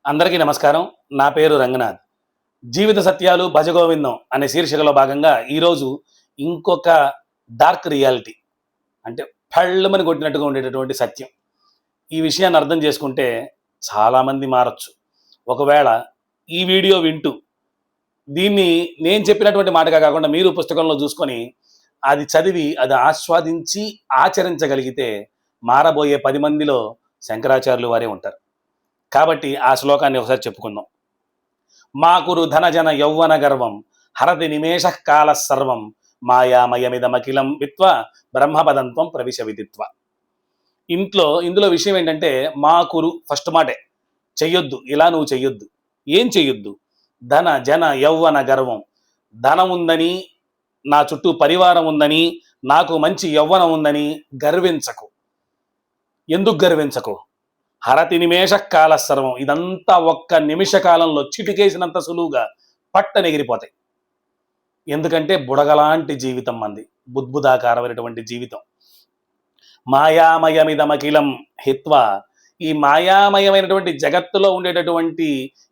అందరికీ నమస్కారం. నా పేరు రంగనాథ్. జీవిత సత్యాలు భజగోవిందం అనే శీర్షికలో భాగంగా ఈరోజు ఇంకొక డార్క్ రియాలిటీ, అంటే ఫళ్ళమని కొట్టినట్టుగా ఉండేటటువంటి సత్యం. ఈ విషయాన్ని అర్థం చేసుకుంటే చాలామంది మారచ్చు. ఒకవేళ ఈ వీడియో వింటూ దీన్ని నేను చెప్పినటువంటి మాటగా కాకుండా మీరు పుస్తకంలో చూసుకొని అది చదివి అది ఆస్వాదించి ఆచరించగలిగితే మారబోయే 10 మందిలో శంకరాచార్యులు వారే ఉంటారు. కాబట్టి ఆ శ్లోకాన్ని ఒకసారి చెప్పుకుందాం. మాకురు ధనజన యౌవన గర్వం హరతి నిమేష కాల సర్వం మాయామయమిదమఖిలం విత్వ బ్రహ్మపదంత్వం ప్రవిశ విదిత్వ. ఇందులో విషయం ఏంటంటే మాకురు ఫస్ట్ మాటే చెయ్యొద్దు, ఇలా నువ్వు చెయ్యొద్దు. ఏం చెయ్యొద్దు? ధన జన యౌవన గర్వం. ధనం ఉందని, నా చుట్టూ పరివారం ఉందని, నాకు మంచి యవ్వనం ఉందని గర్వించకు. ఎందుకు గర్వించకు? హరతి నిమేష కాల సర్వం. ఇదంతా ఒక్క నిమిష కాలంలో చిటికేసినంత సులువుగా పట్టనెగిరిపోతాయి. ఎందుకంటే బుడగలాంటి జీవితం మంది, బుద్బుదాకారమైనటువంటి జీవితం. మాయామయమిదమఖిలం హిత్వ. ఈ మాయామయమైనటువంటి జగత్తులో ఉండేటటువంటి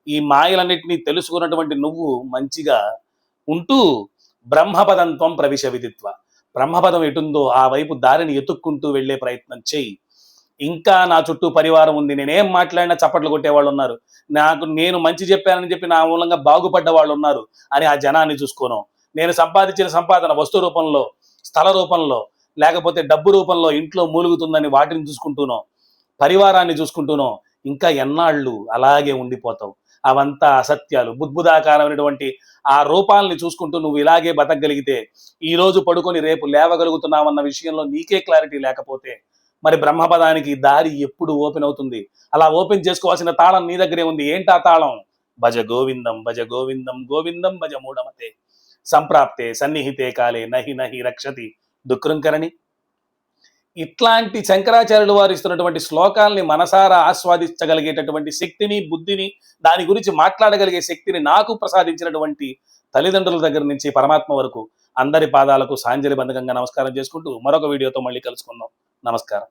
ఈ మాయలన్నింటినీ తెలుసుకున్నటువంటి నువ్వు మంచిగా ఉంటూ బ్రహ్మపదంత్వం ప్రవిశ విదిత్వ. బ్రహ్మపదం ఎటుందో ఆ వైపు దారిని ఎతుక్కుంటూ వెళ్ళే ప్రయత్నం చెయ్యి. ఇంకా నా చుట్టూ పరివారం ఉంది, నేనేం మాట్లాడినా చప్పట్లు కొట్టేవాళ్ళు ఉన్నారు, నేను మంచి చెప్పానని చెప్పి నా మూలంగా బాగుపడ్డ వాళ్ళు ఉన్నారు అని ఆ జనాన్ని చూసుకోను. నేను సంపాదించిన సంపాదన వస్తు రూపంలో, స్థల రూపంలో, లేకపోతే డబ్బు రూపంలో ఇంట్లో మూలుగుతుందని వాటిని చూసుకుంటూనో, పరివారాన్ని చూసుకుంటూనో ఇంకా ఎన్నాళ్ళు అలాగే ఉండిపోతావు. అవంతా అసత్యాలు. బుద్బుదాకారమైనటువంటి ఆ రూపాలని చూసుకుంటూ నువ్వు ఇలాగే బతకగలిగితే, ఈరోజు పడుకొని రేపు లేవగలుగుతున్నావన్న విషయంలో నీకే క్లారిటీ లేకపోతే మరి బ్రహ్మపదానికి దారి ఎప్పుడు ఓపెన్ అవుతుంది? అలా ఓపెన్ చేసుకోవాల్సిన తాళం నీ దగ్గరే ఉంది. ఏంటా తాళం? భజ గోవిందం భజ గోవిందం గోవిందం భజ మూఢమతే సంప్రాప్తే సన్నిహితే కాలే నహి నహి రక్షతి దుఃఖృంకరణి. ఇట్లాంటి శంకరాచార్యులు వారు ఇస్తున్నటువంటి శ్లోకాల్ని మనసారా ఆస్వాదించగలిగేటటువంటి శక్తిని, బుద్ధిని, దాని గురించి మాట్లాడగలిగే శక్తిని నాకు ప్రసాదించినటువంటి తల్లిదండ్రుల దగ్గర నుంచి పరమాత్మ వరకు అందరి పాదాలకు సాంజలి బంధకంగా నమస్కారం చేసుకుంటూ మరొక వీడియోతో మళ్ళీ కలుసుకుందాం. నమస్కారం.